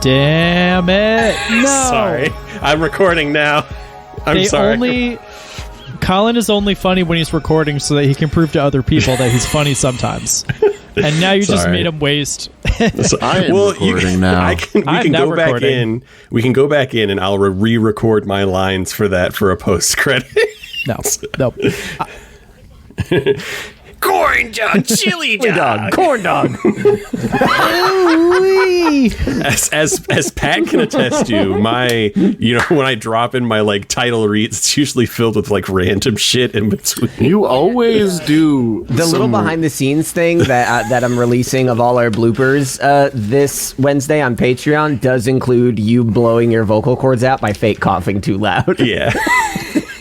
Damn it. No. Sorry. I'm recording now. I'm sorry. Colin is only funny when he's recording so that he can prove to other people that he's funny sometimes. And now you just made him waste. So I am recording now. We can go back in. We can go back in and I'll re-record my lines for that for a post-credit. No. Corn dog, chili dog, corn dog. as Pat can attest to, when I drop in my like title reads, it's usually filled with like random shit in between. You always do the little behind the scenes thing that I'm releasing of all our bloopers this Wednesday on Patreon does include you blowing your vocal cords out by fake coughing too loud. Yeah,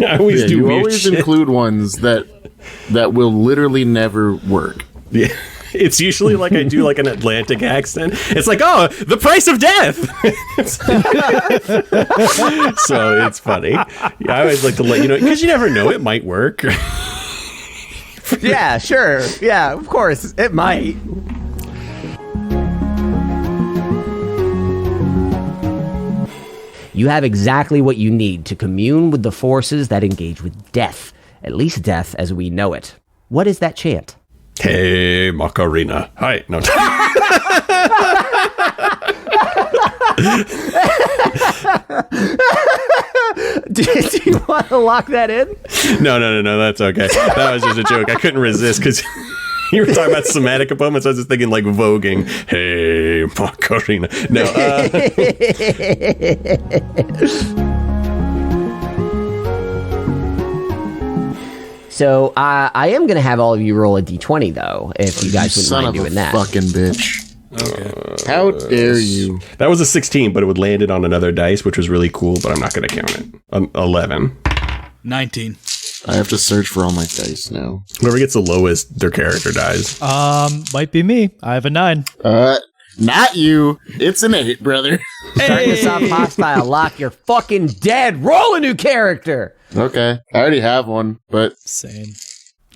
I always do. You weird always shit. Include ones that will literally never work. Yeah. It's usually like I do like an Atlantic accent. It's like, oh, the price of death. So it's funny. Yeah, I always like to let you know, because you never know, it might work. Yeah, sure. Yeah, of course, it might. You have exactly what you need to commune with the forces that engage with death. At least death as we know it. What is that chant? Hey, Macarena. Hi. No. Do you want to lock that in? No. That's okay. That was just a joke. I couldn't resist because you were talking about somatic opponents. I was just thinking like voguing. Hey, Macarena. No. So I am going to have all of you roll a d20, though, if you guys wouldn't mind doing that. Fucking bitch. Okay. How dare you? That was a 16, but it would land it on another dice, which was really cool, but I'm not going to count it. 11. 19. I have to search for all my dice now. Whoever gets the lowest, their character dies. Might be me. I have a 9. Not you. It's an 8, brother. Starting us off hostile. Lock, you're fucking dead. Roll a new character. Okay. I already have one, but... Same.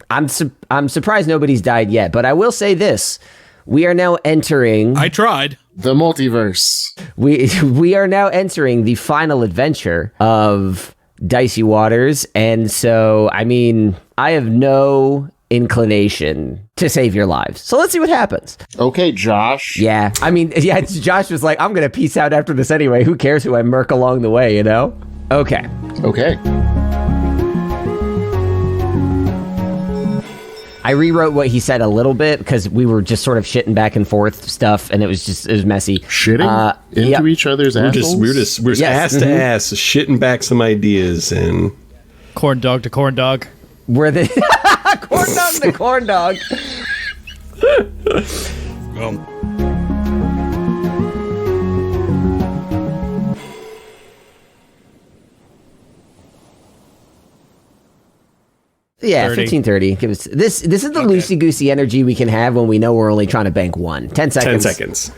I'm surprised nobody's died yet, but I will say this. We are now entering... I tried. The multiverse. We are now entering the final adventure of Dicey Waters, and so, I mean, I have no inclination to save your lives. So let's see what happens. Okay, Josh. Yeah, I mean, yeah, Josh was like, I'm going to peace out after this anyway. Who cares who I murk along the way, you know? Okay. I rewrote what he said a little bit because we were just sort of shitting back and forth stuff, and it was messy. Shitting into each other's assholes? We're just ass to ass, shitting back some ideas and corn dog to corn dog. We're the corn dog to corn dog. Yeah, 15:30. Give us this. This is the loosey goosey energy we can have when we know we're only trying to bank 1. 10 seconds. 10 seconds.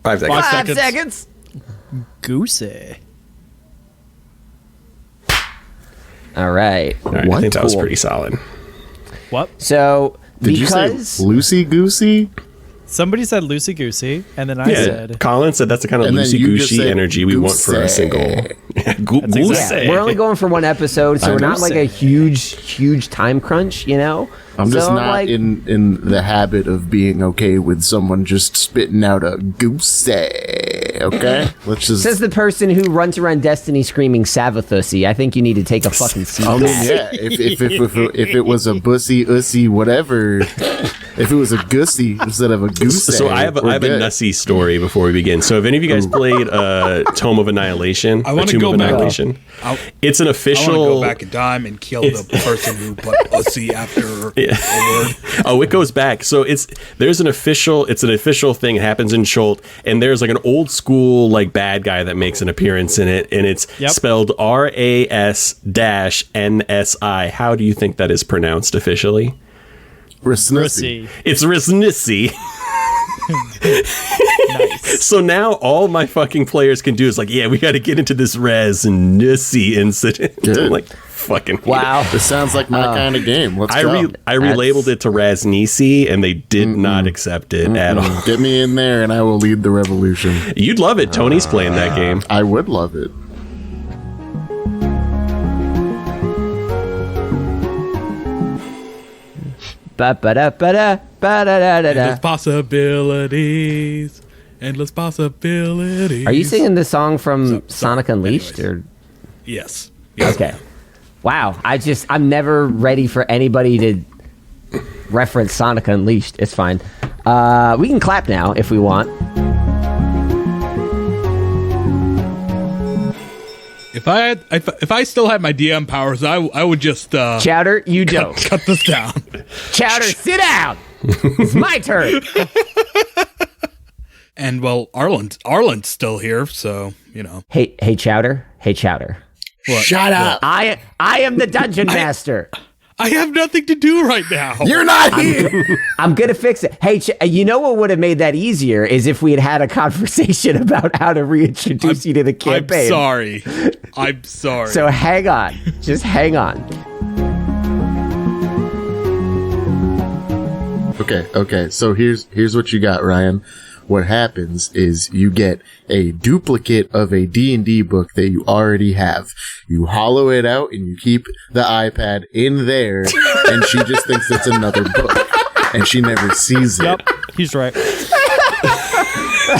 5 seconds. 5 seconds. Goosey. All right. I think that was pretty solid. What? So Did you say loosey goosey? Somebody said loosey goosey, and then I said. Colin said that's the kind of loosey goosey energy we want for a single. Yeah, we're only going for one episode, so we're not like a huge time crunch, you know? I'm just not in the habit of being okay with someone just spitting out a goosey, okay? Let's just... Says the person who runs around Destiny screaming Savathussy. I think you need to take a fucking seat. I mean, yeah, if it was a bussy, ussy, whatever... If it was a gussy instead of a goose. So I have a nussy story before we begin. So have any of you guys played Tome of Annihilation? I want to go back. It's an official... I want to go back in time and kill the person who put pussy after a word. Oh, it goes back. So it's an official thing. It happens in Scholt, and there's like an old school like bad guy that makes an appearance in it, and it's spelled RAS-NSI. How do you think that is pronounced officially? Risnissy. It's Risnissy. Nice. So now all my fucking players can do is like, yeah, we got to get into this Risnissy incident. I'm like, fucking Wow. This sounds like my kind of game. Let's go. I relabeled it to Raznisi, and they did not accept it at all. Get me in there, and I will lead the revolution. You'd love it. Tony's playing that game. I would love it. Endless possibilities. Endless possibilities. Are you singing the song from Sonic Unleashed? anyways. Or Yes. okay. Wow. I'm never ready for anybody to reference Sonic Unleashed. It's fine. We can clap now if we want. If I still had my DM powers, I would just Chowder, you don't. cut this down. Chowder, sit down. It's my turn. And well, Arlen's still here, so you know. Hey, Chowder. Hey, Chowder. What? Shut up. I am the dungeon master. I have nothing to do right now. You're not here. I'm gonna fix it. Hey, you know what would have made that easier is if we had had a conversation about how to reintroduce you to the campaign. I'm sorry. So hang on. Just hang on. Okay. So here's what you got, Ryan. What happens is you get a duplicate of a D&D book that you already have. You hollow it out and you keep the iPad in there, and she just thinks it's another book, and she never sees it. Yep, he's right.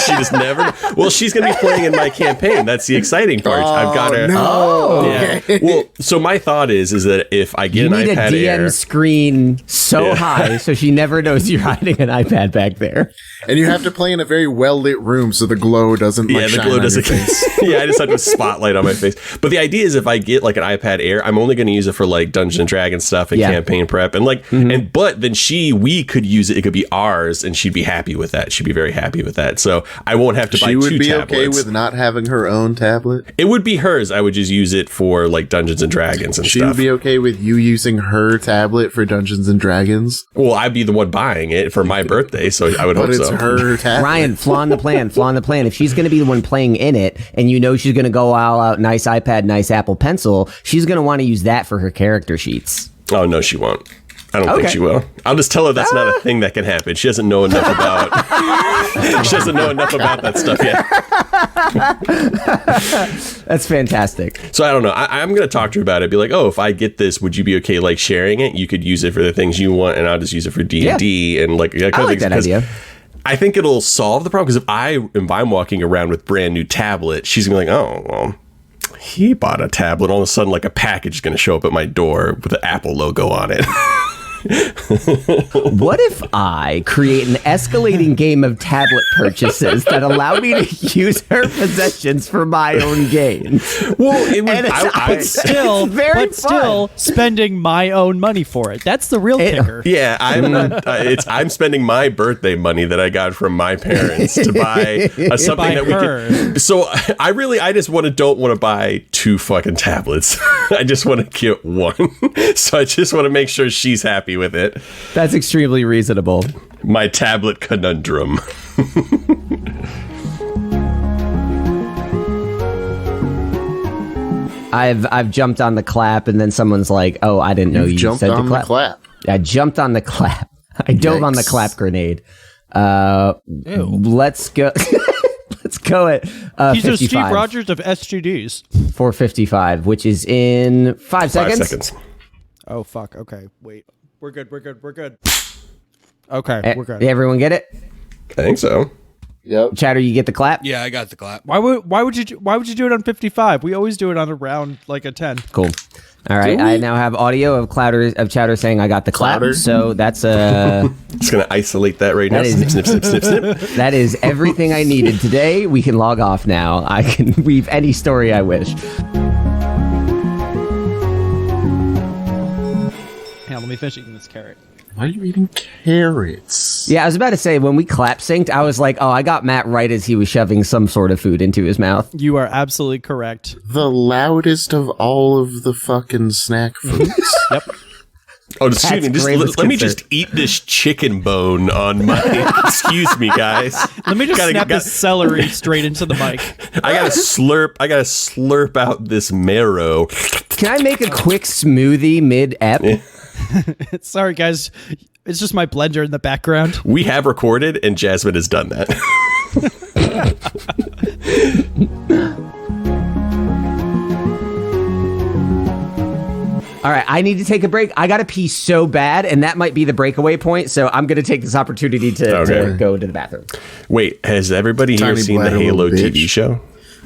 She just never. Well, she's going to be playing in my campaign. That's the exciting part. I've got to. No. Yeah. Okay. Well, so my thought is that if I get You an need iPad a DM Air, screen so high so she never knows you're hiding an iPad back there. And you have to play in a very well lit room so the glow doesn't like, the shine glow on doesn't. your face. Yeah, I just have a spotlight on my face. But the idea is, if I get like an iPad Air, I'm only going to use it for like Dungeons and Dragons stuff and campaign prep, and like, but then we could use it. It could be ours, and she'd be happy with that. She'd be very happy with that. So I won't have to buy She two would be tablets. okay with not having her own tablet. It would be hers. I would just use it for like Dungeons and Dragons and She stuff. would be okay with you using her tablet for Dungeons and Dragons. Well, I'd be the one buying it for my birthday, so I would But hope it's so. her tablet. Ryan, flaw in the plan. If she's going to be the one playing in it, and you know she's going to go all out, nice iPad, nice Apple Pencil, she's going to want to use that for her character sheets. Oh no, she won't. I don't think she will. I'll just tell her that's not a thing that can happen. She doesn't know enough about. She doesn't know enough about that stuff yet. That's fantastic. So I don't know. I'm going to talk to her about it. Be like, oh, if I get this, would you be okay like sharing it? You could use it for the things you want, and I'll just use it for D&D and like. I like that idea. I think it'll solve the problem, because if I'm walking around with brand new tablet, she's gonna be like, oh well, he bought a tablet. All of a sudden, like a package is gonna show up at my door with the Apple logo on it. What if I create an escalating game of tablet purchases that allow me to use her possessions for my own gain? Well, it would. And Still spending my own money for it. That's the real kicker. Yeah, I'm spending my birthday money that I got from my parents to buy something Buy that we can. So I just don't want to buy two fucking tablets. I just want to get one. So I just want to make sure she's happy with it. That's extremely reasonable. My tablet conundrum. I've jumped on the clap, and then someone's like, "Oh, I didn't know you jumped said on to the clap. I jumped on the clap. I dove on the Yikes. clap grenade. Let's go. Let's go at He's a 55. Steve Rogers of SGDs. 4:55, which is in 5 seconds. 5 seconds. Oh, fuck. Okay, wait. We're good. Okay, we're good. Everyone get it? I think so. Yep. Chatter, you get the clap? Yeah, I got the clap. Why would you do it on 55? We always do it on around like a 10. Cool. All right, I now have audio of Chowder saying I got the clap. Clouder? So that's Just gonna isolate that right now. That is- Snip, snip, snip, snip, snip. that is everything I needed today. We can log off now. I can weave any story I wish. Yeah, let me finish eating this carrot. Why are you eating carrots? Yeah, I was about to say, when we clap synced, I was like, oh, I got Matt right as he was shoving some sort of food into his mouth. You are absolutely correct. The loudest of all of the fucking snack foods. Yep. Oh, excuse me. Grayless Let me concern. just eat this chicken bone on my. Excuse me, guys. Let me just snap this celery straight into the mic. I gotta slurp out this marrow. Can I make a quick smoothie mid-ep? Sorry, guys. It's just my blender in the background. We have recorded, and Jasmine has done that. All right, I need to take a break. I got to pee so bad, and that might be the breakaway point, so I'm going to take this opportunity to go to the bathroom. Wait, has everybody here Tiny seen the bladder Halo little bitch. TV show?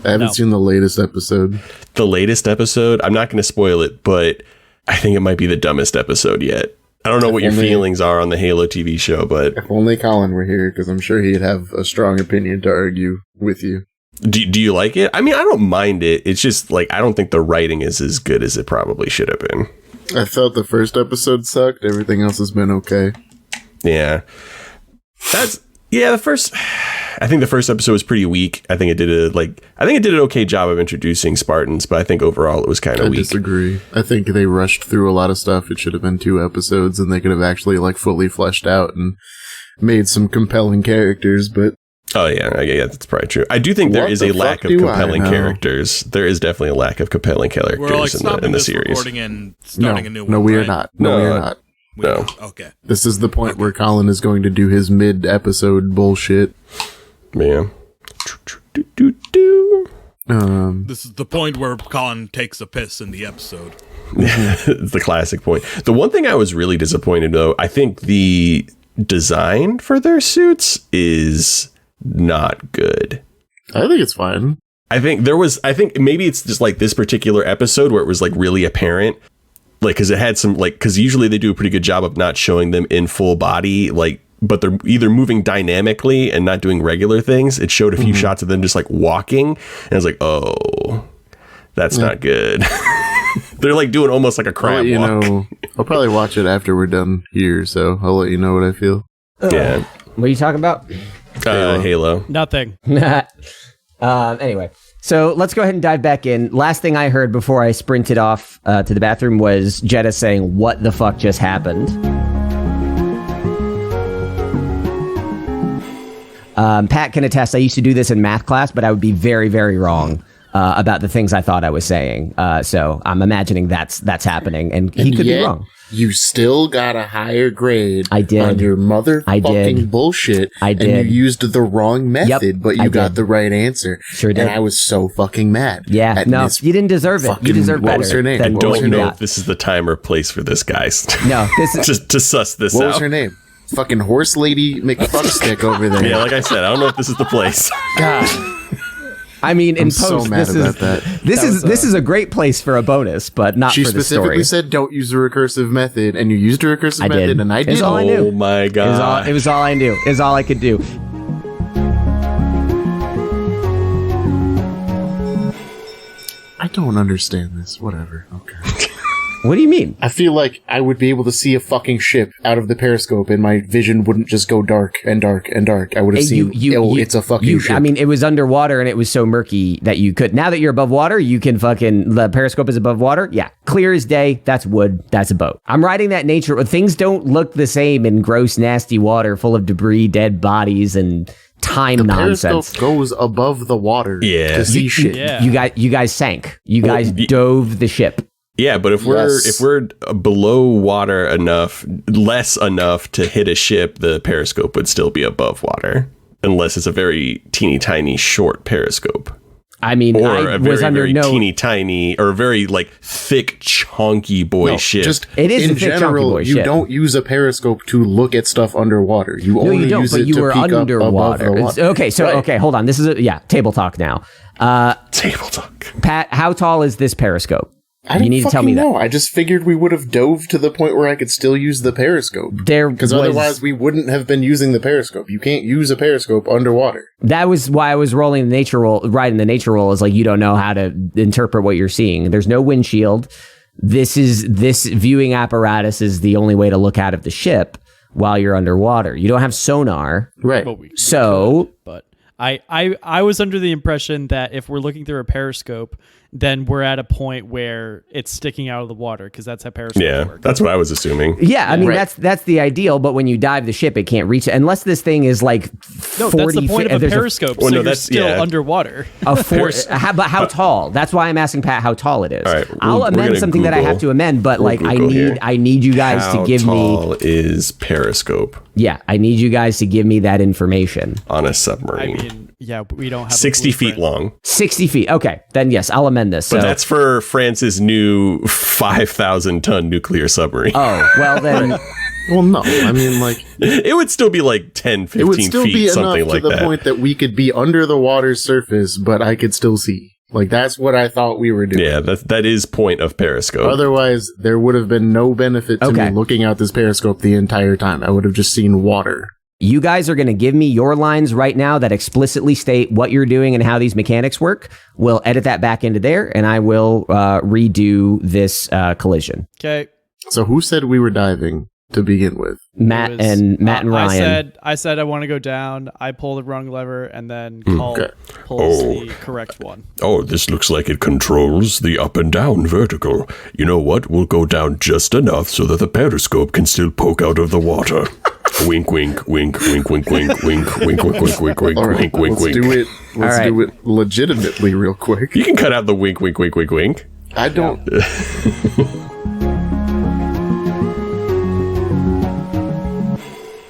I haven't seen the latest episode. The latest episode? I'm not going to spoil it, but I think it might be the dumbest episode yet. I don't know what your feelings are on the Halo TV show, but... If only Colin were here, because I'm sure he'd have a strong opinion to argue with you. Do you like it? I mean, I don't mind it. It's just, like, I don't think the writing is as good as it probably should have been. I felt the first episode sucked. Everything else has been okay. Yeah. I think the first episode was pretty weak. I think it did an okay job of introducing Spartans, but I think overall it was kind of weak. I disagree. I think they rushed through a lot of stuff. It should have been 2 episodes, and they could have actually like fully fleshed out and made some compelling characters, but Oh, yeah, that's probably true. I do think there is a lack of compelling characters. There is definitely a lack of compelling characters in the series. Recording and starting a new one. No, we are right? not. No, we are not. No. Okay. This is the point where Colin is going to do his mid-episode bullshit. Yeah. This is the point where Colin takes a piss in the episode. It's the classic point. The one thing I was really disappointed, though, I think the design for their suits is not good. I think it's fine. I think maybe it's just like this particular episode where it was like really apparent, like, because it had some, like, because usually they do a pretty good job of not showing them in full body, like, but they're either moving dynamically and not doing regular things. It showed a few shots of them just like walking, and I was like, oh, that's not good. They're like doing almost like a crab walk. I'll probably watch it after we're done here, so I'll let you know what I feel. Yeah. What are you talking about? Halo. Nothing. Anyway, so let's go ahead and dive back in. Last thing I heard before I sprinted off to the bathroom was Jeddah saying, "What the fuck just happened?" Pat can attest, I used to do this in math class, but I would be very, very wrong about the things I thought I was saying. So I'm imagining that's happening, and he could be wrong. You still got a higher grade. I did. On your motherfucking bullshit. I did. And you used the wrong method, but you got the right answer. Sure did. And I was so fucking mad. Yeah, no, you didn't deserve it. You deserve better. What was her name? I don't know if this is the time or place for this, guys. No, this is just to suss this out. What was her name? Fucking horse lady McFuckstick over there. Yeah, like I said, I don't know if this is the place. God. I mean, in I'm post, so mad about that. This is a great place for a bonus, but not She for the story. specifically said, "Don't use the recursive method," and you used a recursive method, and I did. It's all I knew. Oh my god! It was all I knew. It was all I could do. I don't understand this. Whatever. Okay. What do you mean? I feel like I would be able to see a fucking ship out of the periscope, and my vision wouldn't just go dark and dark and dark. I would have seen, it's a fucking ship. I mean, it was underwater, and it was so murky that you could. Now that you're above water, you can the periscope is above water. Yeah, clear as day. That's wood. That's a boat. I'm riding that nature. Things don't look the same in gross, nasty water full of debris, dead bodies, and time nonsense. Periscope goes above the water to see shit. Yeah. You guys sank. You guys dove the ship. Yeah, but if we're below water enough, less enough to hit a ship, the periscope would still be above water, unless it's a very teeny tiny short periscope. I mean, or I a very, was under very no teeny tiny or very like thick chunky boy ship. Just It is in a thick, chunky general, boy you ship. don't use a periscope to look at stuff underwater. You No, only you don't. use But it you to were peek up above underwater. the water. Okay, hold on. This is table talk now. Table talk. Pat, how tall is this periscope? I don't You need to tell me that. know. I just figured we would have dove to the point where I could still use the periscope. Because otherwise we wouldn't have been using the periscope. You can't use a periscope underwater. That was why I was rolling the nature roll. Riding the nature roll is like you don't know how to interpret what you're seeing. There's no windshield. This viewing apparatus is the only way to look out of the ship while you're underwater. You don't have sonar, Right. But I was under the impression that if we're looking through a periscope then we're at a point where it's sticking out of the water because that's how periscopes work. That's what I was assuming. Yeah, I mean that's the ideal, but when you dive the ship, it can't reach it unless this thing is like 40 that's the point of a periscope. So you're that's still underwater. But how tall? That's why I'm asking Pat how tall it is. All right, I'll amend something that I have to amend, but like I need you guys to give me. How tall is periscope? Yeah, I need you guys to give me that information on a submarine. I mean, yeah, we don't have 60 feet long. 60 feet. Okay, then yes, I'll amend this. But that's for France's new 5,000-ton nuclear submarine. Oh, well then. Well, no, I mean, like, it would still be like 10, 15 feet, it would still be something enough like to the that. point that we could be under the water's surface, but I could still see. Like, that's what I thought we were doing. Yeah, that is point of periscope. Otherwise, there would have been no benefit to me looking out this periscope the entire time. I would have just seen water. You guys are going to give me your lines right now that explicitly state what you're doing and how these mechanics work. We'll edit that back into there, and I will redo this collision. Okay. So who said we were diving to begin with? Matt and Ryan. I said I want to go down. I pull the wrong lever, and then Call pulls the correct one. Oh, this looks like it controls the up and down vertical. You know what? We'll go down just enough so that the periscope can still poke out of the water. Wink, wink, wink, wink, wink, wink, wink, wink, wink, wink, wink, wink, wink, wink, wink. Let's do it legitimately real quick. You can cut out the wink, wink, wink, wink, wink. I don't.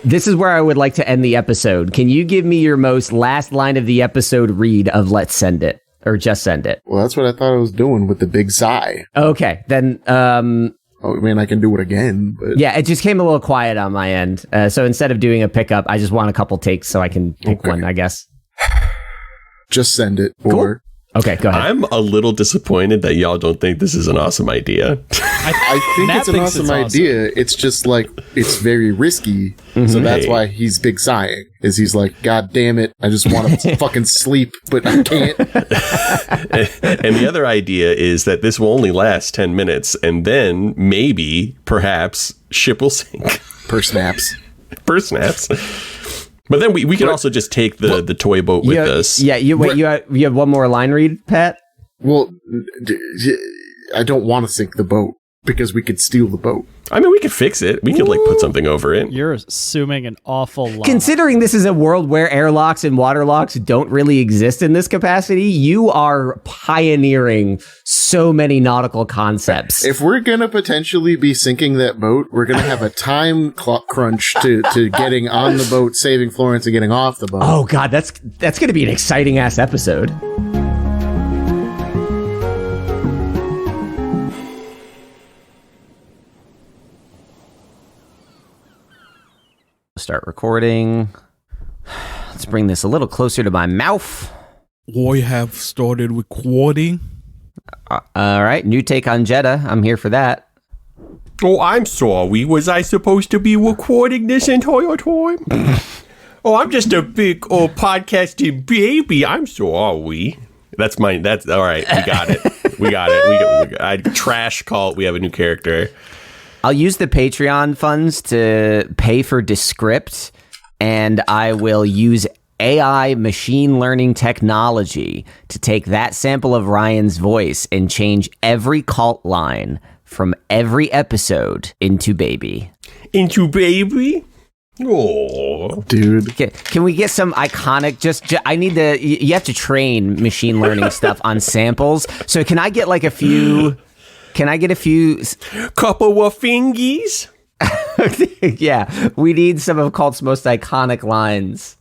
This is where I would like to end the episode. Can you give me your most last line of the episode read of Let's Send It? Or just send it? Well, that's what I thought I was doing with the big sigh. Okay, then... Oh, I mean, I can do it again, but... Yeah, it just came a little quiet on my end. So instead of doing a pickup, I just want a couple takes so I can pick one, I guess. Just send it. Cool. Or... Okay, go ahead. I'm a little disappointed that y'all don't think this is an awesome idea. I think it's an awesome idea. It's just like, it's very risky. So that's why he's big sighing. Is he's like, God damn it, I just want to fucking sleep, but I can't. And the other idea is that this will only last 10 minutes, and then maybe, perhaps, ship will sink. Per snaps. But then we can also just take the toy boat with us. Yeah, you have one more line read, Pat? Well, I don't want to sink the boat because we could steal the boat. I mean, we could fix it. We could put something over it. You're assuming an awful lot. Considering this is a world where airlocks and waterlocks don't really exist in this capacity, you are pioneering so many nautical concepts. If we're going to potentially be sinking that boat, we're going to have a time clock crunch to getting on the boat, saving Florence, and getting off the boat. Oh, God, that's going to be an exciting-ass episode. Start recording. Let's bring this a little closer to my mouth. We have started recording. All right, new take on Jeddah. I'm here for that. Oh, I'm sorry. Was I supposed to be recording this entire time? Oh, I'm just a big podcasting baby. I'm sorry. That's all right. We got it. I trash call it. We have a new character. I'll use the Patreon funds to pay for Descript, and I will use AI machine learning technology to take that sample of Ryan's voice and change every cult line from every episode into baby. Into baby? Oh, dude. Can we get some iconic, I need you have to train machine learning stuff on samples. So can I get like a few... Can I get a few... Couple of fingies? Yeah, we need some of Cult's most iconic lines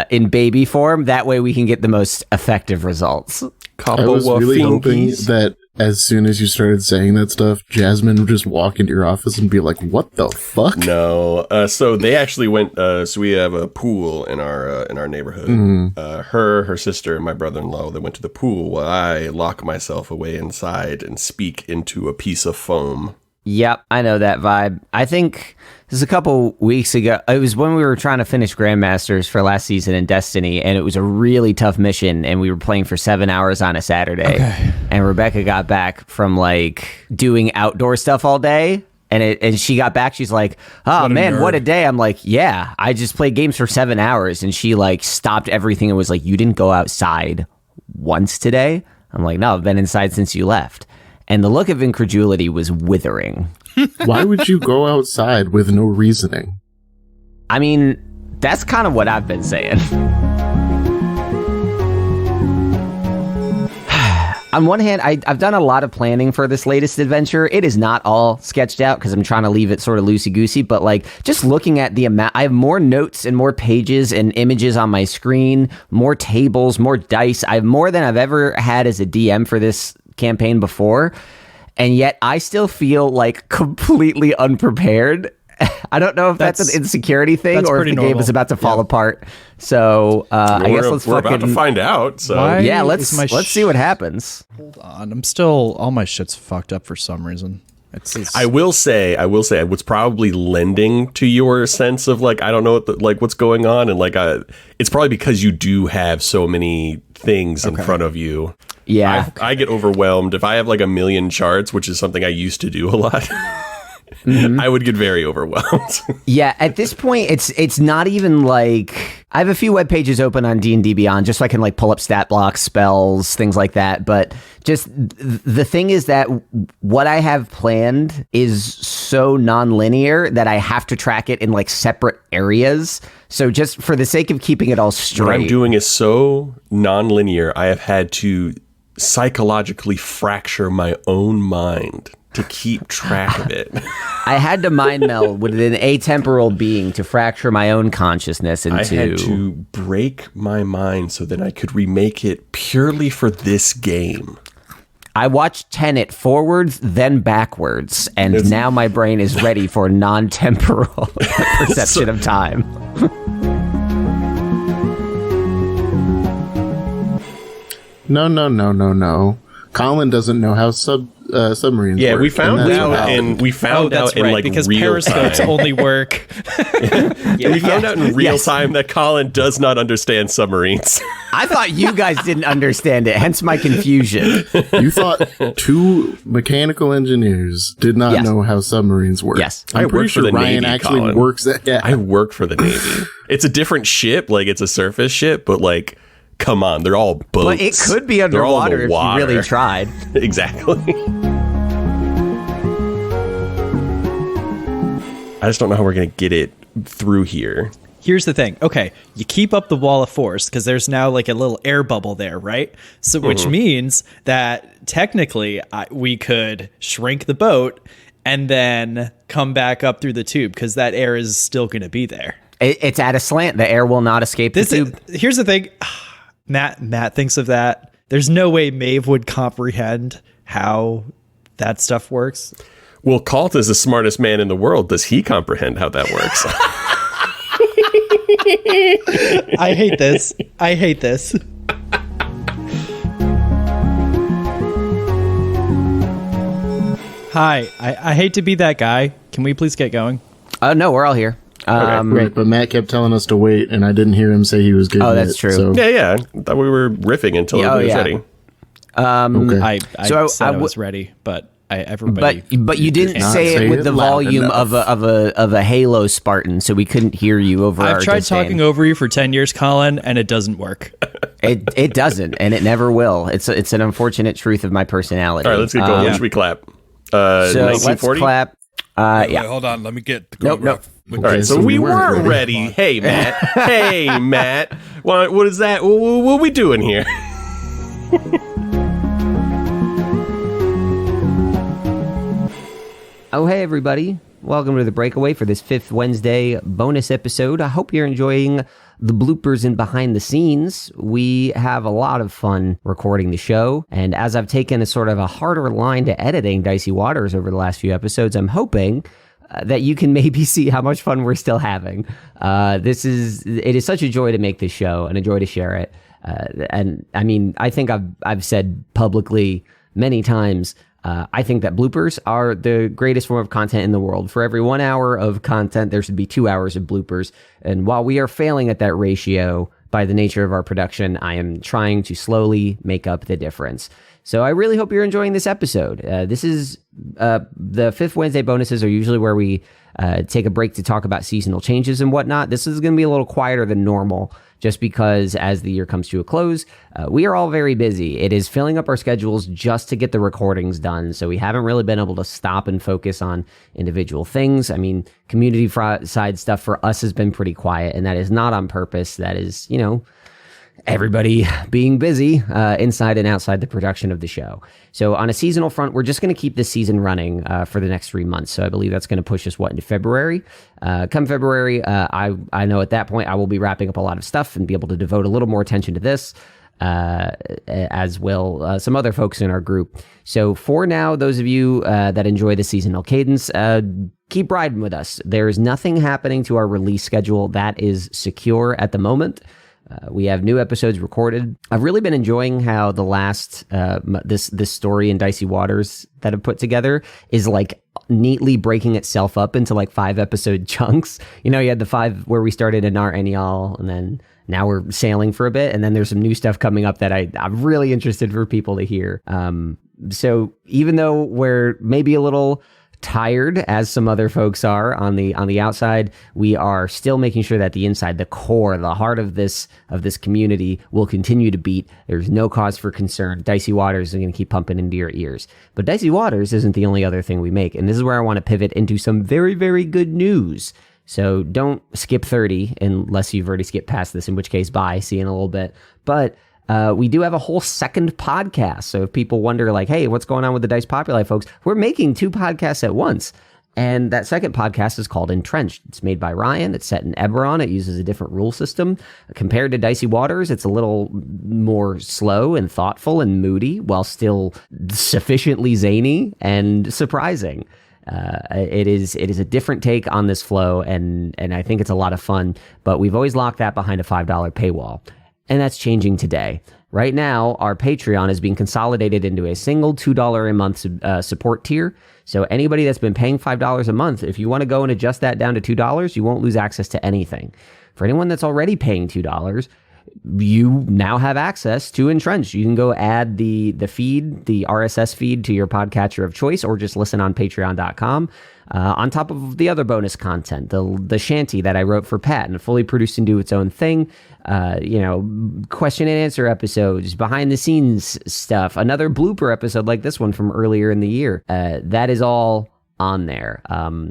in baby form. That way we can get the most effective results. I was really hoping that as soon as you started saying that stuff, Jasmine would just walk into your office and be like, what the fuck? No. So they actually went, so we have a pool in our neighborhood. Her sister, and my brother-in-law, they went to the pool while I lock myself away inside and speak into a piece of foam. Yep, I know that vibe. I think this is a couple weeks ago. It was when we were trying to finish Grandmasters for last season in Destiny, and it was a really tough mission, and we were playing for 7 hours on a Saturday. Okay. And Rebecca got back from like doing outdoor stuff all day, and she got back. She's like, "Oh man, what a day!" I'm like, "Yeah, I just played games for 7 hours," and she like stopped everything and was like, "You didn't go outside once today?" I'm like, no, I've been inside since you left. And the look of incredulity was withering. Why would you go outside with no reasoning? I mean, that's kind of what I've been saying. On one hand, I've done a lot of planning for this latest adventure. It is not all sketched out because I'm trying to leave it sort of loosey-goosey, but like just looking at the amount, I have more notes and more pages and images on my screen, more tables, more dice. I have more than I've ever had as a DM for this campaign before, and yet I still feel like completely unprepared. I don't know if that's an insecurity thing or if the game is about to fall apart. So I guess we're about to find out. So Why let's see what happens. Hold on, I'm still all my shit's fucked up for some reason. I will say, what's probably lending to your sense of like I don't know what's going on, and like it's probably because you do have so many things in front of you. Yeah, I get overwhelmed if I have like a million charts, which is something I used to do a lot. Mm-hmm. I would get very overwhelmed. Yeah, at this point, it's not even like I have a few web pages open on D&D Beyond just so I can like pull up stat blocks, spells, things like that. But just the thing is that what I have planned is so non-linear that I have to track it in like separate areas. So just for the sake of keeping it all straight, what I'm doing is so non-linear. I have had to psychologically fracture my own mind to keep track of it. I had to mind meld with an atemporal being to fracture my own consciousness into... I had to break my mind so that I could remake it purely for this game. I watched Tenet forwards, then backwards, and now my brain is ready for non-temporal perception of time. No. Colin doesn't know how submarines work. Yeah, we found out in right, like because real periscopes time. only work. We found out in real time that Colin does not understand submarines. I thought you guys didn't understand it, hence my confusion. You thought two mechanical engineers did not know how submarines work. Yes. I'm I pretty work for sure the Ryan Navy, actually Colin. works at... Yeah. I work for the Navy. It's a different ship, like it's a surface ship, but like, come on, they're all boats. But it could be They're all in underwater the if you water. really tried. Exactly. I just don't know how we're going to get it through here. Here's the thing. Okay, you keep up the wall of force because there's now like a little air bubble there, right? So, which means that technically we could shrink the boat and then come back up through the tube because that air is still going to be there. It's at a slant. The air will not escape the tube. Here's the thing. Matt thinks of that. There's no way Maeve would comprehend how that stuff works. Well, Colt is the smartest man in the world. Does he comprehend how that works? I hate this. Hi, I hate to be that guy. Can we please get going? No, we're all here. Right, but Matt kept telling us to wait, and I didn't hear him say he was good. Oh, that's true. So. Yeah. I thought we were riffing until everybody was ready. Okay. I said I was ready, but everybody. But you didn't say it with the volume of a Halo Spartan, so we couldn't hear you over our I've tried disdain. talking over you for 10 years, Colin, and it doesn't work. It doesn't, and it never will. It's an unfortunate truth of my personality. All right, let's get going. When should we clap? So let's 1940? clap. Wait, Yeah. hold on. Let me get the Nope. All right, so we weren't ready. Hey, Matt. Hey, Matt. What is that? What are we doing here? Oh, hey, everybody. Welcome to The Breakaway for this 5th Wednesday bonus episode. I hope you're enjoying the bloopers and behind the scenes. We have a lot of fun recording the show, and as I've taken a sort of a harder line to editing Dicey Waters over the last few episodes, I'm hoping that you can maybe see how much fun we're still having. It is such a joy to make this show and a joy to share it. And I mean, I think I've said publicly many times, I think that bloopers are the greatest form of content in the world. For every 1 hour of content, there should be 2 hours of bloopers. And while we are failing at that ratio by the nature of our production, I am trying to slowly make up the difference. So I really hope you're enjoying this episode. This is the 5th Wednesday bonuses are usually where we take a break to talk about seasonal changes and whatnot. This is going to be a little quieter than normal, just because as the year comes to a close, we are all very busy. It is filling up our schedules just to get the recordings done. So we haven't really been able to stop and focus on individual things. I mean, community side stuff for us has been pretty quiet, and that is not on purpose. That is, everybody being busy inside and outside the production of the show. So on a seasonal front, we're just going to keep this season running for the next 3 months. So I believe that's going to push us into February. Come February, I know at that point I will be wrapping up a lot of stuff and be able to devote a little more attention to this, as will some other folks in our group. So for now, those of you that enjoy the seasonal cadence, keep riding with us. There is nothing happening to our release schedule that is secure at the moment. We have new episodes recorded. I've really been enjoying how the last this story in Dicey Waters that I've put together is like neatly breaking itself up into like 5-episode chunks. You had the 5 where we started in Nar Enial, and then now we're sailing for a bit, and then there's some new stuff coming up that I'm really interested for people to hear. So even though we're maybe a little tired, as some other folks are on the outside, we are still making sure that the inside, the core, the heart of this community will continue to beat. There's no cause for concern. Dicey Waters is going to keep pumping into your ears. But Dicey Waters isn't the only other thing we make, and this is where I want to pivot into some very, very good news. So don't skip 30 unless you've already skipped past this, in which case, bye, see you in a little bit. But we do have a whole second podcast. So if people wonder, like, hey, what's going on with the Dice Populi folks? We're making 2 podcasts at once. And that second podcast is called Entrenched. It's made by Ryan. It's set in Eberron. It uses a different rule system. Compared to Dicey Waters, it's a little more slow and thoughtful and moody, while still sufficiently zany and surprising. It is a different take on this flow, and I think it's a lot of fun. But we've always locked that behind a $5 paywall. And that's changing today. Right now, our Patreon is being consolidated into a single $2 a month support tier. So anybody that's been paying $5 a month, if you want to go and adjust that down to $2, you won't lose access to anything. For anyone that's already paying $2, you now have access to Entrenched. You can go add the feed, the RSS feed, to your podcatcher of choice, or just listen on patreon.com. On top of the other bonus content, the shanty that I wrote for Pat and fully produced and do its own thing, question and answer episodes, behind the scenes stuff, another blooper episode like this one from earlier in the year. That is all on there.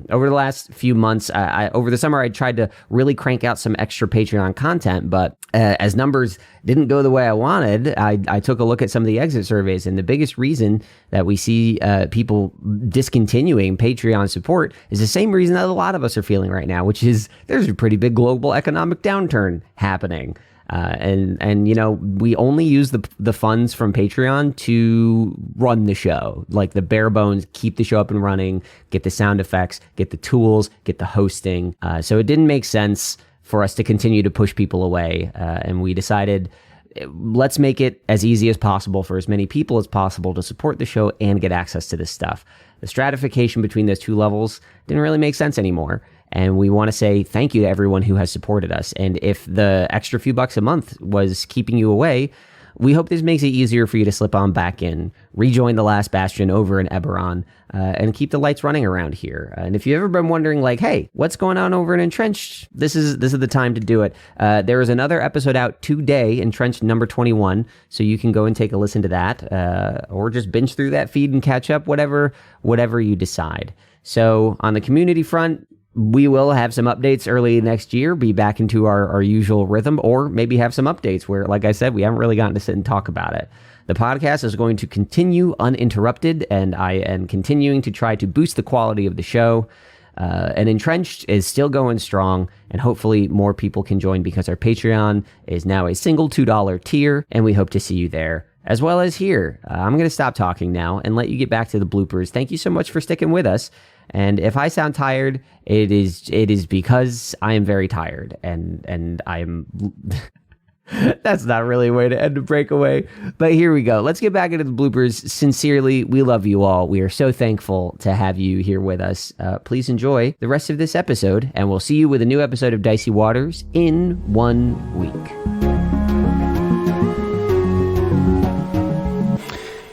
Over the last few months, over the summer, I tried to really crank out some extra Patreon content, but as numbers didn't go the way I wanted, I took a look at some of the exit surveys, and the biggest reason that we see people discontinuing Patreon support is the same reason that a lot of us are feeling right now, which is there's a pretty big global economic downturn happening. And we only use the funds from Patreon to run the show, like the bare bones, keep the show up and running, get the sound effects, get the tools, get the hosting. So it didn't make sense for us to continue to push people away. And we decided, let's make it as easy as possible for as many people as possible to support the show and get access to this stuff. The stratification between those 2 levels didn't really make sense anymore. And we want to say thank you to everyone who has supported us. And if the extra few bucks a month was keeping you away, we hope this makes it easier for you to slip on back in, rejoin the last bastion over in Eberron, and keep the lights running around here. And if you've ever been wondering, like, hey, what's going on over in Entrenched? This is the time to do it. There is another episode out today, Entrenched number 21, so you can go and take a listen to that, or just binge through that feed and catch up, whatever you decide. So on the community front, we will have some updates early next year, be back into our usual rhythm, or maybe have some updates where, like I said, we haven't really gotten to sit and talk about it. The podcast is going to continue uninterrupted, and I am continuing to try to boost the quality of the show. And Entrenched is still going strong, and hopefully more people can join because our Patreon is now a single $2 tier, and we hope to see you there as well as here. I'm going to stop talking now and let you get back to the bloopers. Thank you so much for sticking with us. And if I sound tired, it is because I am very tired, and I am. That's not really a way to end a breakaway, but here we go. Let's get back into the bloopers. Sincerely, we love you all. We are so thankful to have you here with us. Please enjoy the rest of this episode, and we'll see you with a new episode of Dicey Waters in 1 week.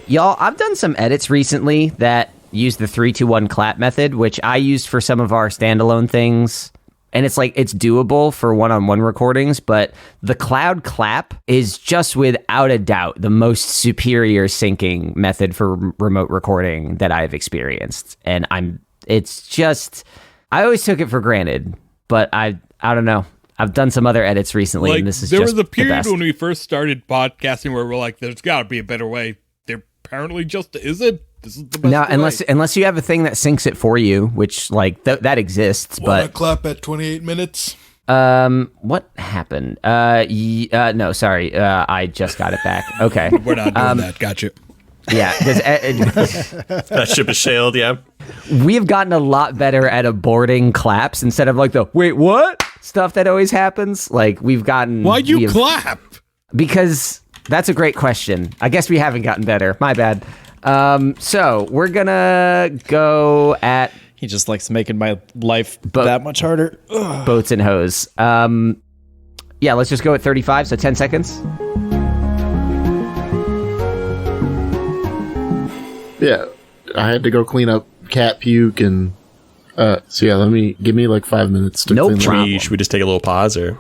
Y'all, I've done some edits recently that use the 3-2-1 clap method, which I used for some of our standalone things and it's like it's doable for one-on-one recordings, but the cloud clap is just without a doubt the most superior syncing method for remote recording that I've experienced. And it's just, I always took it for granted, but I don't know. I've done some other edits recently, Like, and this is there just was a the period best. when we first started podcasting where we're like, there's got to be a better way. There apparently just isn't. This is the best No, way. unless you have a thing that syncs it for you, which like that exists, Wanna but clap at 28 minutes? what happened? No, sorry, I just got it back. Okay, We're not doing that. Gotcha. yeah, because That ship has sailed, yeah. we have gotten a lot better at aborting claps instead of like the wait what stuff that always happens. Like we've gotten Why'd we you have- clap? Because that's a great question. I guess we haven't gotten better. My bad. So we're gonna go at He just likes making my life that much harder. Ugh. boats and hose. Yeah, let's just go at 35, so 10 seconds. Yeah, I had to go clean up cat puke and so yeah, give me like 5 minutes to No clean that. problem. Should we just take a little pause or?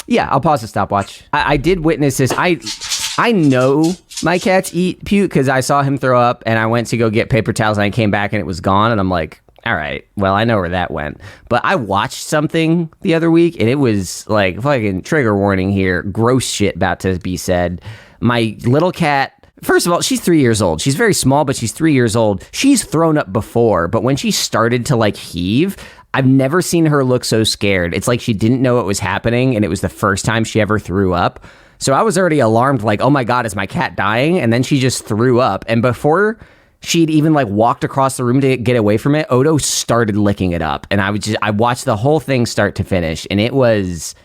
Yeah, I'll pause the stopwatch. I did witness this. I know my cats eat puke because I saw him throw up, and I went to go get paper towels, and I came back, and it was gone, and I'm like, all right, well, I know where that went. But I watched something the other week, and it was like, fucking trigger warning here, gross shit about to be said. My little cat, first of all, she's 3 years old. She's very small, but she's 3 years old. She's thrown up before, but when she started to like heave, I've never seen her look so scared. It's like she didn't know what was happening, and it was the first time she ever threw up. So I was already alarmed, like, oh my God, is my cat dying? And then she just threw up. And before she'd even like walked across the room to get away from it, Odo started licking it up. And I watched the whole thing start to finish, and it was...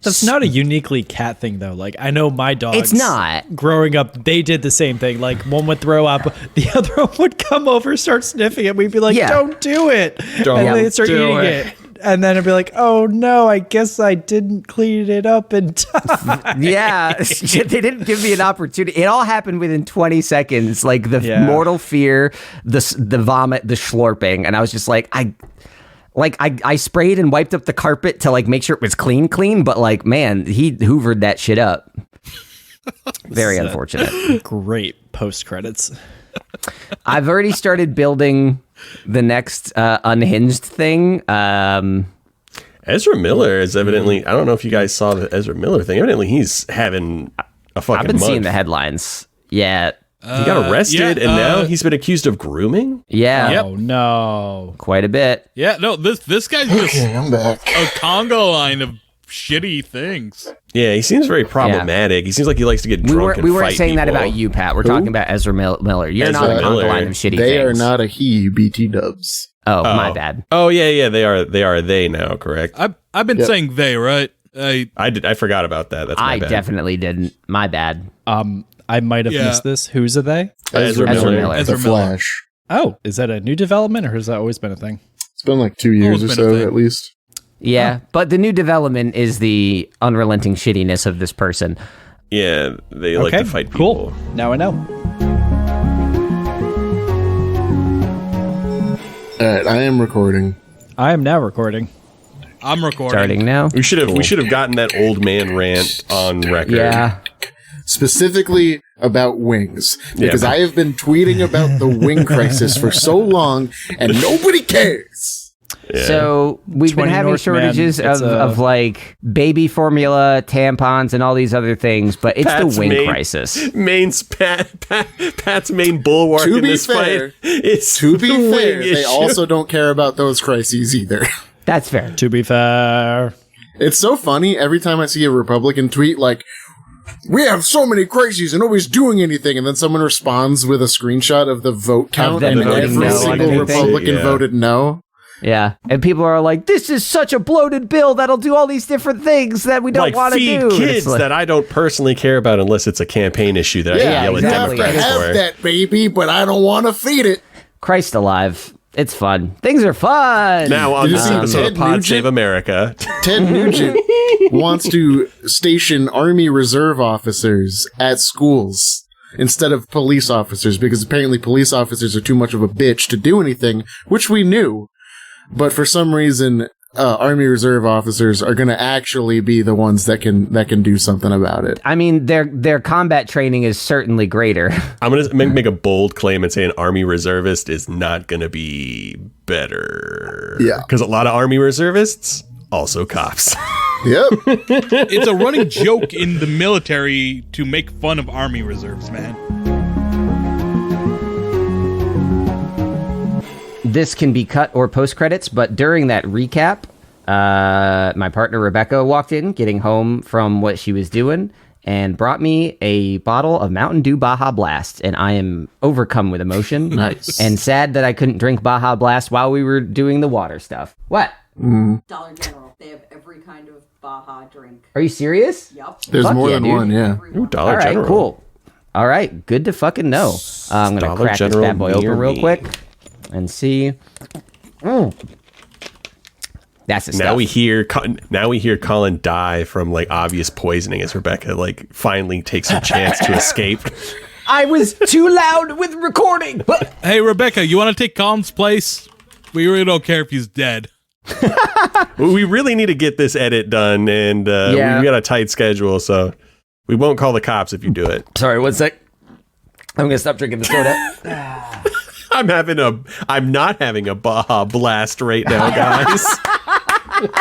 That's not a uniquely cat thing, though. Like, I know my dogs. It's not. Growing up, they did the same thing. Like, one would throw up, the other one would come over, start sniffing it. We'd be like, Yeah. don't do it. Don't and they'd start do eating it. And then I'd be like, oh no, I guess I didn't clean it up in time. Yeah, they didn't give me an opportunity. It all happened within 20 seconds. Like the Yeah. mortal fear, the vomit, the slurping. And I was just like, I sprayed and wiped up the carpet to like make sure it was clean, but like, man, he hoovered that shit up. Very unfortunate. Great post credits. I've already started building the next Unhinged thing. Ezra Miller is evidently, I don't know if you guys saw the Ezra Miller thing. Evidently, he's having a fucking I've been month. seeing the headlines. Yeah. He got arrested, and now he's been accused of grooming? Yeah. Yep. Oh no. Quite a bit. Yeah, no, this guy's just Okay, I'm back. a Congo line of shitty things. Yeah, he seems very problematic. He seems like he likes to get drunk We and weren't fight saying that people. about you, Pat. We're talking about Ezra Miller. You're Ezra not a Miller. conga line of shitty They things. are not a he, you BT dubs. Oh, my bad. Oh, yeah, they are they now, correct? I've been saying they, right? I forgot about that. That's my I bad. definitely didn't. My bad. I might have Yeah. missed this. Who's are they? Ezra Ezra Miller. Miller. Ezra The Miller. Flash. Oh, is that a new development or has that always been a thing? It's been like 2 years or it's been a so thing. at least. Yeah, but the new development is the unrelenting shittiness of this person. Yeah, they like to fight people. Cool. Now I know. Alright, I am recording. I am now recording. I'm recording. Starting now. We should have gotten that old man rant on record. Yeah. Specifically about wings. Because Yeah. I have been tweeting about the wing crisis for so long, and nobody cares. Yeah. So we've been 20 having North, shortages man. It's of like baby formula, tampons, and all these other things, but it's Pat's the wing main- crisis. Pat's main bulwark To in be this fair- fight is To be the fair, wing they issue. also don't care about those crises either. That's fair. To be fair. It's so funny every time I see a Republican tweet like, we have so many crises and nobody's doing anything, and then someone responds with a screenshot of the vote count, them and voting every no on single everything. Republican Yeah. voted no. Yeah. And people are like, this is such a bloated bill that'll do all these different things that we don't Like want to feed do. kids It's like- that I don't personally care about unless it's a campaign issue that I Yeah, can yell at you have to Democrats have for. that baby, but I don't want to feed it. Christ alive. It's fun. Things are fun. Now on Did you this see episode of Ted Pod Nugent? Save America. Ted Nugent wants to station Army Reserve officers at schools instead of police officers because apparently police officers are too much of a bitch to do anything, which we knew. But for some reason, Army Reserve officers are going to actually be the ones that can do something about it. I mean, their combat training is certainly greater. I'm going to make a bold claim and say an Army Reservist is not going to be better. Yeah. Because a lot of Army Reservists, also cops. Yep. It's a running joke in the military to make fun of Army Reserves, man. This can be cut or post credits, but during that recap, my partner Rebecca walked in, getting home from what she was doing, and brought me a bottle of Mountain Dew Baja Blast, and I am overcome with emotion. Nice. And sad that I couldn't drink Baja Blast while we were doing the water stuff. What? Dollar General. They have every kind of Baja drink. Are you serious? Yep. There's Fuck more yeah, than dude. one, yeah. Ooh, Dollar All right, General. cool. All right, good to fucking know. I'm going to Dollar crack General this bad boy near open real me. quick and see. That's the stuff. Now we hear Colin die from like obvious poisoning as Rebecca like finally takes her chance to escape. I was too loud with recording. Hey, Rebecca, you want to take Colin's place? We really don't care if he's dead. We really need to get this edit done, and Yeah. we got a tight schedule, so we won't call the cops if you do it. Sorry, 1 sec. I'm going to stop drinking the soda. I'm not having a Baja Blast right now, guys.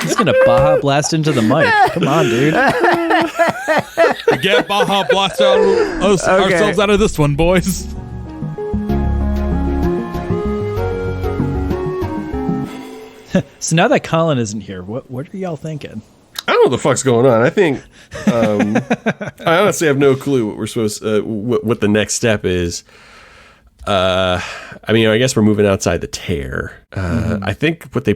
He's gonna Baja Blast into the mic. Come on, dude. Get Baja Blast ourselves out of this one, boys. So now that Colin isn't here, what are y'all thinking? I don't know what the fuck's going on. I think I honestly have no clue what we're supposed what the next step is. I mean, I guess we're moving outside the tear. I think what the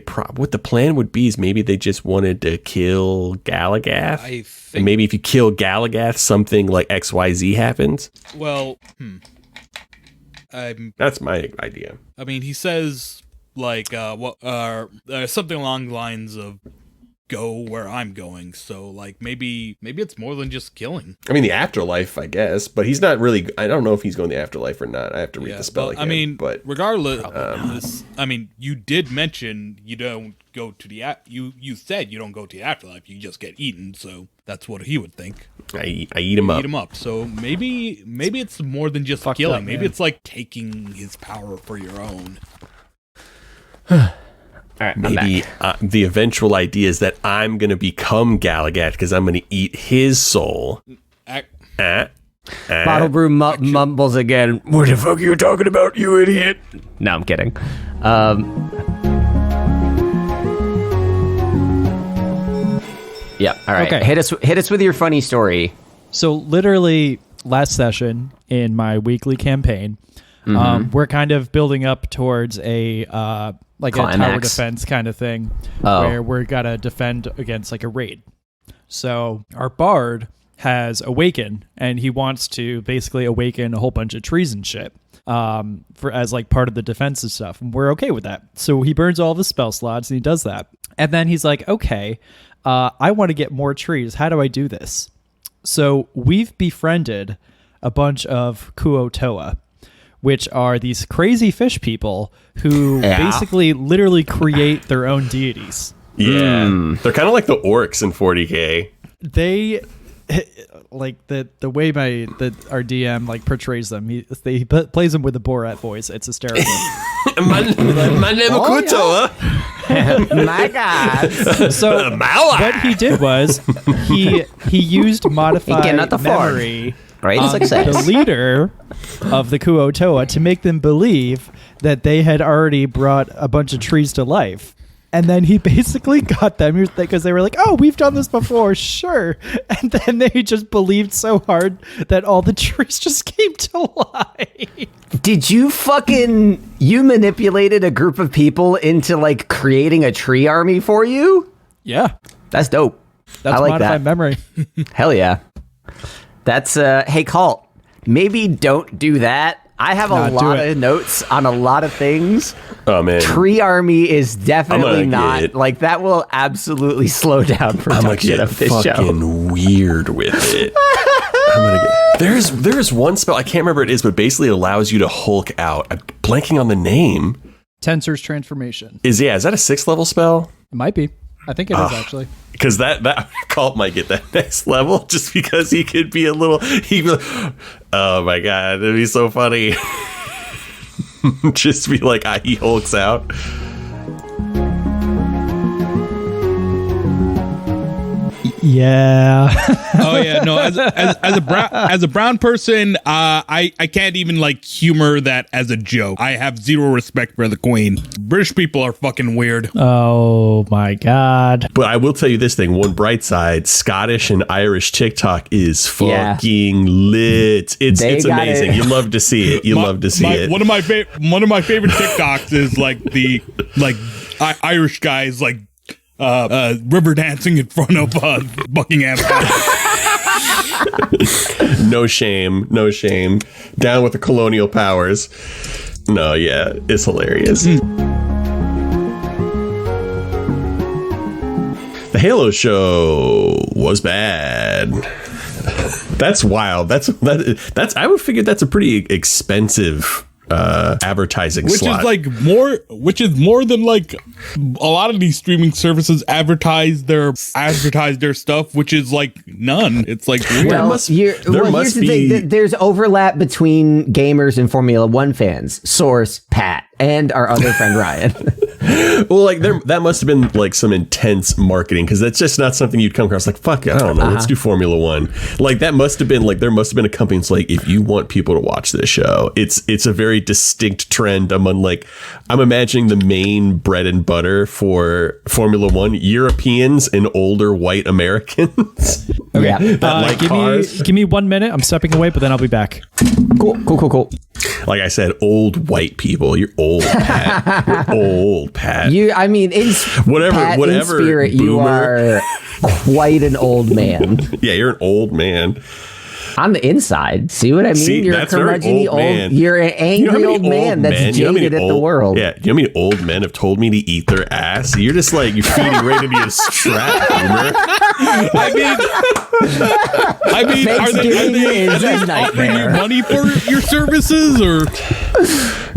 plan would be is maybe they just wanted to kill Galagath. I think. And maybe if you kill Galagath, something like XYZ happens. Well, That's my idea. I mean, he says like something along the lines of "go where I'm going." So like maybe it's more than just killing. I mean, the afterlife, I guess, but he's not really. I don't know if he's going to the afterlife or not. I have to read the spell again. I mean, but regardless, I mean, you did mention you don't go to the you said you don't go to the afterlife. You just get eaten. So that's what he would think. I eat him up. Eat him up. So maybe it's more than just Fucked killing. up, Maybe man. it's like taking his power for your own. All right, I'm Maybe back. the eventual idea is that I'm going to become Galagath because I'm going to eat his soul. Bottle Brew mumbles again. What the fuck are you talking about, you idiot? No, I'm kidding. Yeah, all right. Okay. Hit us with your funny story. So literally last session in my weekly campaign, we're kind of building up towards a like a tower Climax. defense kind of thing, Oh. where we're gotta defend against like a raid. So our bard has awakened, and he wants to basically awaken a whole bunch of trees and shit, for as like part of the defensive stuff, and we're okay with that. So he burns all of his spell slots, and he does that, and then he's like, okay, I want to get more trees. How do I do this? So we've befriended a bunch of Kuotoa, which are these crazy fish people who basically literally create their own deities. Yeah. They're kind of like the orcs in 40K. They like the way our DM like portrays them. He plays them with a Borat voice. It's hysterical. My name is Kuotoa. My God. So what he did was he used modified cannot afford. memory Great on success. the leader of the Kuotoa to make them believe that they had already brought a bunch of trees to life. And then he basically got them because they were like, oh, we've done this before, sure. And then they just believed so hard that all the trees just came to life. Did you manipulated a group of people into like creating a tree army for you? Yeah, That's dope. that's I like modified that. memory. Hell yeah. That's hey Colt, maybe don't do that. I have Nah, a do lot it. of notes on a lot of things. Oh, man. Tree army is definitely I'm gonna get- not like that will absolutely slow down I'm gonna production get of this show. fucking weird with it. I'm gonna get. There's one spell I can't remember what it is, but basically it allows you to Hulk out. I'm blanking on the name. Tensor's transformation. Is that a 6th level spell? It might be. I think it is actually. Because that cult might get that next level just because he could be a little. He'd be like, oh my god, it'd be so funny. Just be like, he hulks out. Yeah. Oh yeah, no. As a brown person, I can't even like humor that as a joke. I have zero respect for the Queen. British people are fucking weird. Oh my god. But I will tell you this thing: one bright side, Scottish and Irish TikTok is fucking lit. It's amazing. You love to see it. Love to see it. One of my favorite TikToks is like the Irish guys like. River dancing in front of Buckingham Palace. No shame. Down with the colonial powers. No, yeah, it's hilarious. The Halo show was bad. That's wild. That's I would figure that's a pretty expensive advertising slot. Which is more than like a lot of these streaming services advertise their stuff, which is like none. It's like here's the thing. There's overlap between gamers and Formula One fans. Source Pat and our other friend Ryan. Well, like that must have been like some intense marketing, because that's just not something you'd come across. Like, fuck, I don't know, let's do Formula One. Like that must have been like, there must have been a company that's like, if you want people to watch this show, it's a very distinct trend among, like, I'm imagining the main bread and butter for Formula One, Europeans and older white Americans. Okay, cars. give me 1 minute. I'm stepping away, but then I'll be back. Cool. Like I said, old white people. You're old, Pat. You're old, Pat. I mean, in spirit, you are quite an old man. Yeah, you're an old man. On the inside, see what I mean? You're a curmudgeon old man. You're an angry old man that's jaded at the world. Yeah, you know how many old men have told me to eat their ass? You're just like, you're feeding right into your strap, boomer. I mean, are they offering you money for your services, or?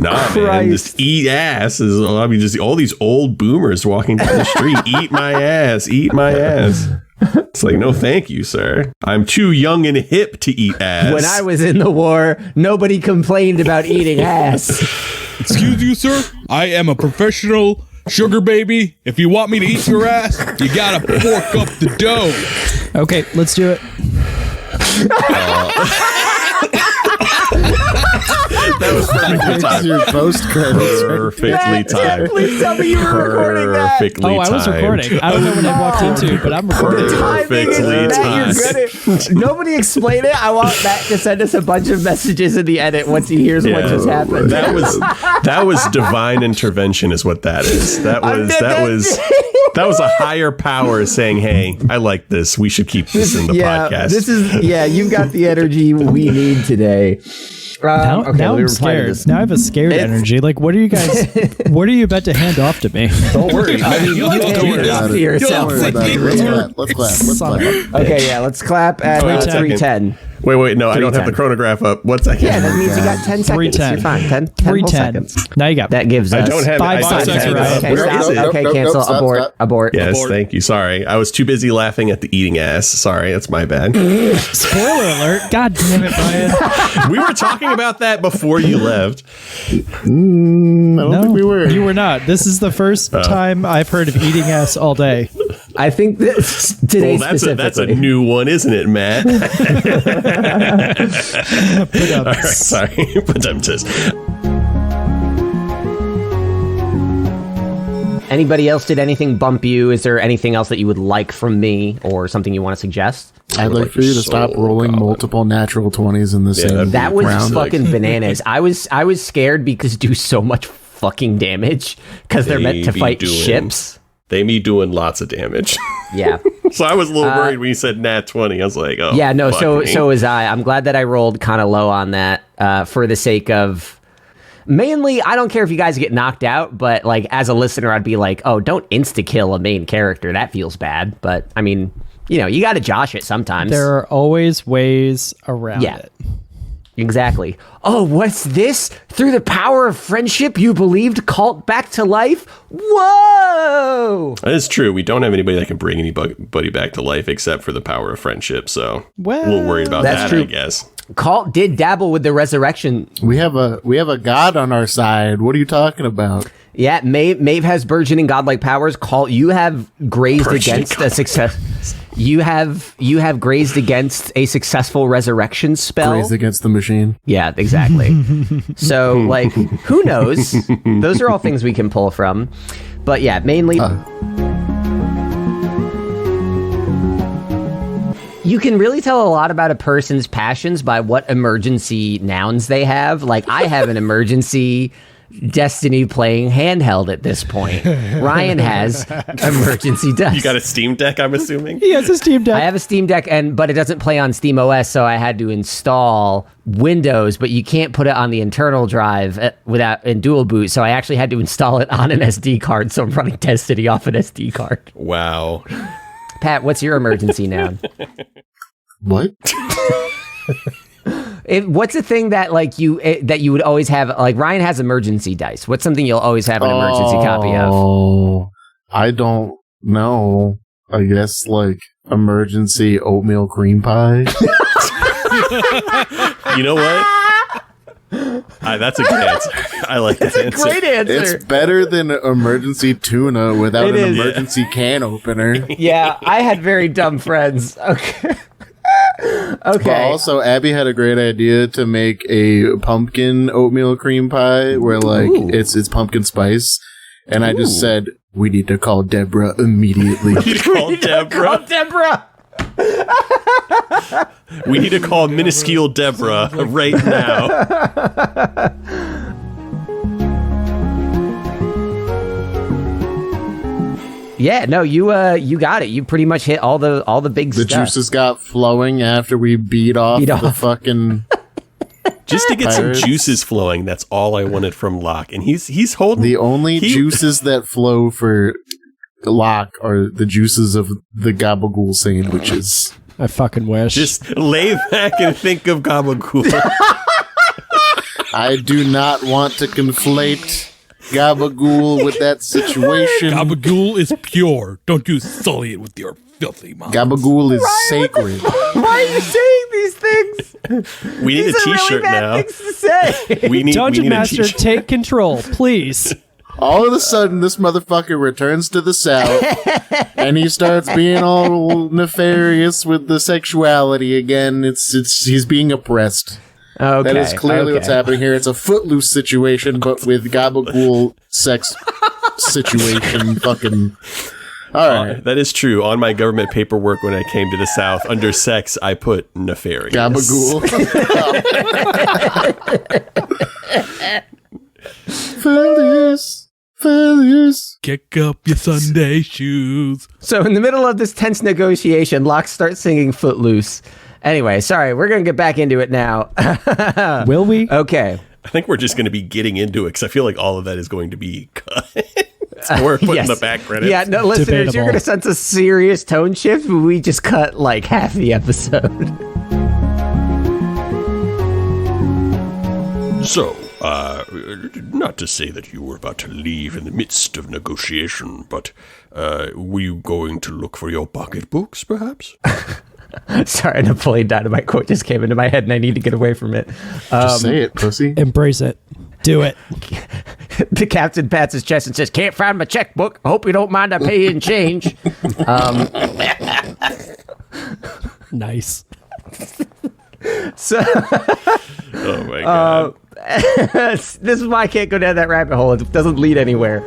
Nah, man, just eat ass. Just all these old boomers walking down the street. Eat my ass. It's like, no, thank you, sir. I'm too young and hip to eat ass. When I was in the war, nobody complained about eating ass. Excuse you, sir. I am a professional sugar baby. If you want me to eat your ass, you gotta fork up the dough. Okay, let's do it. That was perfectly timed. Your post credits. Perfectly timed. Please tell me you were recording that. Oh, I was recording. I don't know when I walked into, but I'm recording. Perfectly timed. Nobody explain it. I want Matt to send us a bunch of messages in the edit once he hears what just happened. That was divine intervention, is what that is. That was a higher power saying, "Hey, I like this. We should keep this in the podcast." You've got the energy we need today. Now I'm scared. Now I have a scared energy. Like, what are you guys? What are you about to hand off to me? Don't worry. I mean, you hand it off to yourself. Let's clap. Okay, yeah, let's clap at 3:10. Wait, no, I don't have the chronograph up. 1 second. Yeah, that means you got 10 seconds. You're fine. 10 whole seconds. Now you got. That gives us. I don't have 5 seconds. Where is it? Okay, cancel. Abort. Yes, thank you. Sorry, I was too busy laughing at the eating ass. Sorry, that's my bad. Spoiler alert! God damn it, Brian. We were talking about that before you left. I don't think we were. You were not. This is the first time I've heard of eating ass all day. I think this today that's a new one, isn't it, Matt? All right, sorry, but I'm just. Anybody else did anything bump you? Is there anything else that you would like from me, or something you want to suggest? I'd like for you to stop rolling multiple natural 20s in the same That was round. fucking bananas. I was scared because do so much fucking damage because they're meant to fight ships. They be doing lots of damage. Yeah. So I was a little worried when you said nat 20. I was like, oh. Yeah, no, so was I. I'm glad that I rolled kind of low on that for the sake of... Mainly, I don't care if you guys get knocked out, but like as a listener, I'd be like, oh, don't insta-kill a main character. That feels bad. But I mean, you know, you got to josh it sometimes. There are always ways around it. Exactly. Oh, what's this? Through the power of friendship, you believed cult back to life? Whoa! That is true. We don't have anybody that can bring anybody back to life except for the power of friendship. So we're a little worried about that, I guess. Cult did dabble with the resurrection. We have a god on our side. What are you talking about? Yeah, Maeve has burgeoning godlike powers. Cult, you have grazed against a success. You have grazed against a successful resurrection spell. Grazed against the machine. Yeah, exactly. So, like, who knows? Those are all things we can pull from. But yeah, mainly... You can really tell a lot about a person's passions by what emergency nouns they have. Like, I have an emergency Destiny playing handheld at this point. Ryan has emergency dice. You got a Steam Deck, I'm assuming? He has a Steam Deck. I have a Steam Deck, but it doesn't play on Steam OS, so I had to install Windows, but you can't put it on the internal drive in dual boot, so I actually had to install it on an SD card, so I'm running Destiny off an SD card. Wow. Pat, what's your emergency noun? What? What's a thing that that you would always have? Like Ryan has emergency dice. What's something you'll always have an emergency copy of? Oh, I don't know. I guess like emergency oatmeal cream pie. You know what? That's a good answer. I like that answer. Great answer. It's better than emergency tuna without an emergency can opener. Yeah, I had very dumb friends. Okay. Okay. But also, Abby had a great idea to make a pumpkin oatmeal cream pie where, like, it's pumpkin spice. And I just said, we need to call Deborah immediately. We need to call Deborah. We need to call minuscule Deborah right now. Yeah, no, you got it. You pretty much hit all the big stuff. The juices got flowing after we beat off the fucking... Just to get some juices flowing, that's all I wanted from Locke. And he's holding... The only juices that flow for Locke are the juices of the gabagool sandwiches. I fucking wish. Just lay back and think of gabagool. I do not want to conflate gabagool with that situation. Gabagool is pure. Don't you sully it with your filthy mouth. Gabagool is sacred. Why are you saying these things? We need a t-shirt really bad now. things to say. We need Dungeon a Master, t-shirt. take control, please. All of a sudden, this motherfucker returns to the South, and he starts being all nefarious with the sexuality again. He's being oppressed. Okay, that is clearly what's happening here. It's a Footloose situation, but with gabagool sex situation. Fucking. All right. That is true. On my government paperwork when I came to the South, under sex, I put nefarious. Gabagool. Failures. Kick up your Sunday shoes. So in the middle of this tense negotiation, Locke starts singing Footloose. Anyway, sorry, we're going to get back into it now. Will we? Okay. I think we're just going to be getting into it because I feel like all of that is going to be cut. We're putting the back credits. Yeah, no, listeners, Debatable. you're going to sense a serious tone shift, but we just cut like half the episode. So, not to say that you were about to leave in the midst of negotiation, but were you going to look for your pocketbooks, perhaps? Sorry, an Napoleon Dynamite quote just came into my head and I need to get away from it. Just say it, pussy. Embrace it. Do it. The captain pats his chest and says, "Can't find my checkbook. I hope you don't mind I pay you in change." Nice. So, Oh my god. this is why I can't go down that rabbit hole. It doesn't lead anywhere.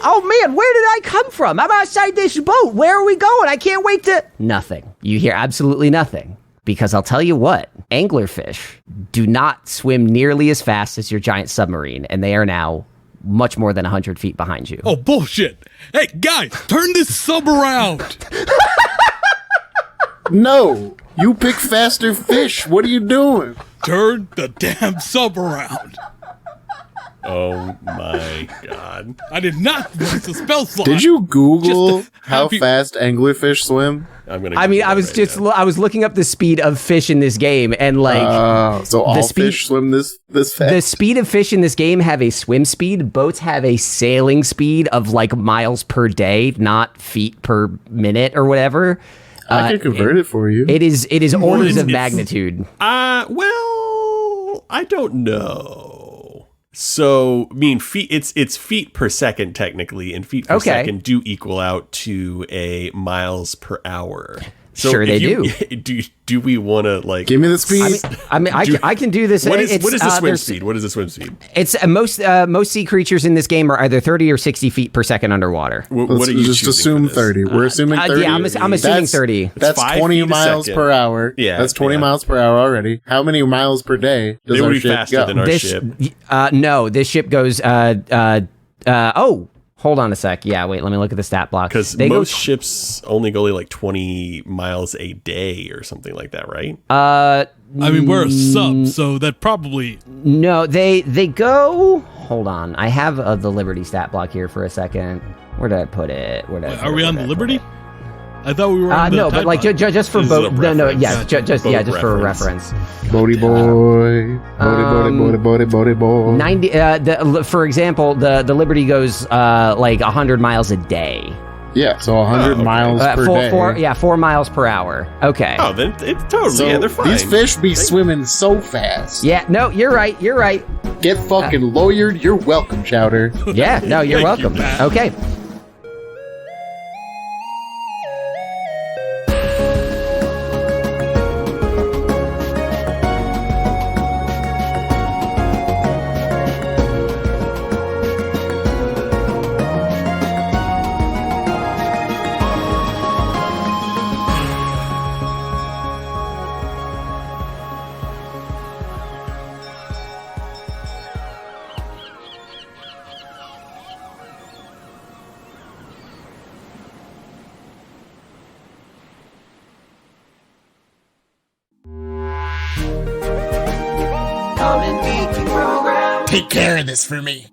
Oh man, where did I come from? I'm outside this boat. Where are we going? I can't wait to... Nothing. You hear absolutely nothing. Because I'll tell you what, anglerfish do not swim nearly as fast as your giant submarine, and they are now much more than 100 feet behind you. Oh, bullshit. Hey, guys, turn this sub around. No, you pick faster fish. What are you doing? Turn the damn sub around. Oh my god. I did not waste a spell slot. Did you Google how happy- fast anglerfish swim? I mean, I was I was looking up the speed of fish in this game, and like, So all speed- fish swim this fast? the speed of fish in this game have a swim speed. Boats have a sailing speed of like miles per day, not feet per minute or whatever. I can convert it for you. It is orders of it's- magnitude. Well, I don't know. So, I mean, it's feet per second technically, and feet per Okay. second do equal out to a miles per hour. So Sure they do. Do we want to like Give me the speed. I can do this. What is the swim there's- speed? What is the swim speed? It's most sea creatures in this game are either 30 or 60 feet per second underwater. What Let's are you just choosing assume for this? 30. We're assuming 30. Yeah, I'm assuming That's- 30. That's 5 20 feet a miles second. per hour. Yeah, That's 20 yeah. miles per hour already. How many miles per day does They our would be ship faster go? than our This ship. no, this ship goes hold on a sec. Yeah, wait, let me look at the stat block. Because They most go ships only go like 20 miles a day or something like that, right? I mean, we're a sub, so that probably. no, they go hold on. I have the Liberty stat block here for a second. Where did I put it? Are we on the Liberty? I thought we were on the no, but like Tide Pod. just for This is a boat. No, reference. yeah, just Boat for a reference. reference. Bodie boy. Bodie boy. 90 for example, the Liberty goes like 100 miles a day. Yeah, so 100 okay. miles per day. 4 miles per hour. Okay. Oh, then it's totally, So yeah, they're fine. these fish be swimming so fast. Yeah, no, you're right. Get fucking lawyered. You're welcome, Chowder. Yeah, no, you're Thank you, welcome. Pat. Okay. Take care of this for me.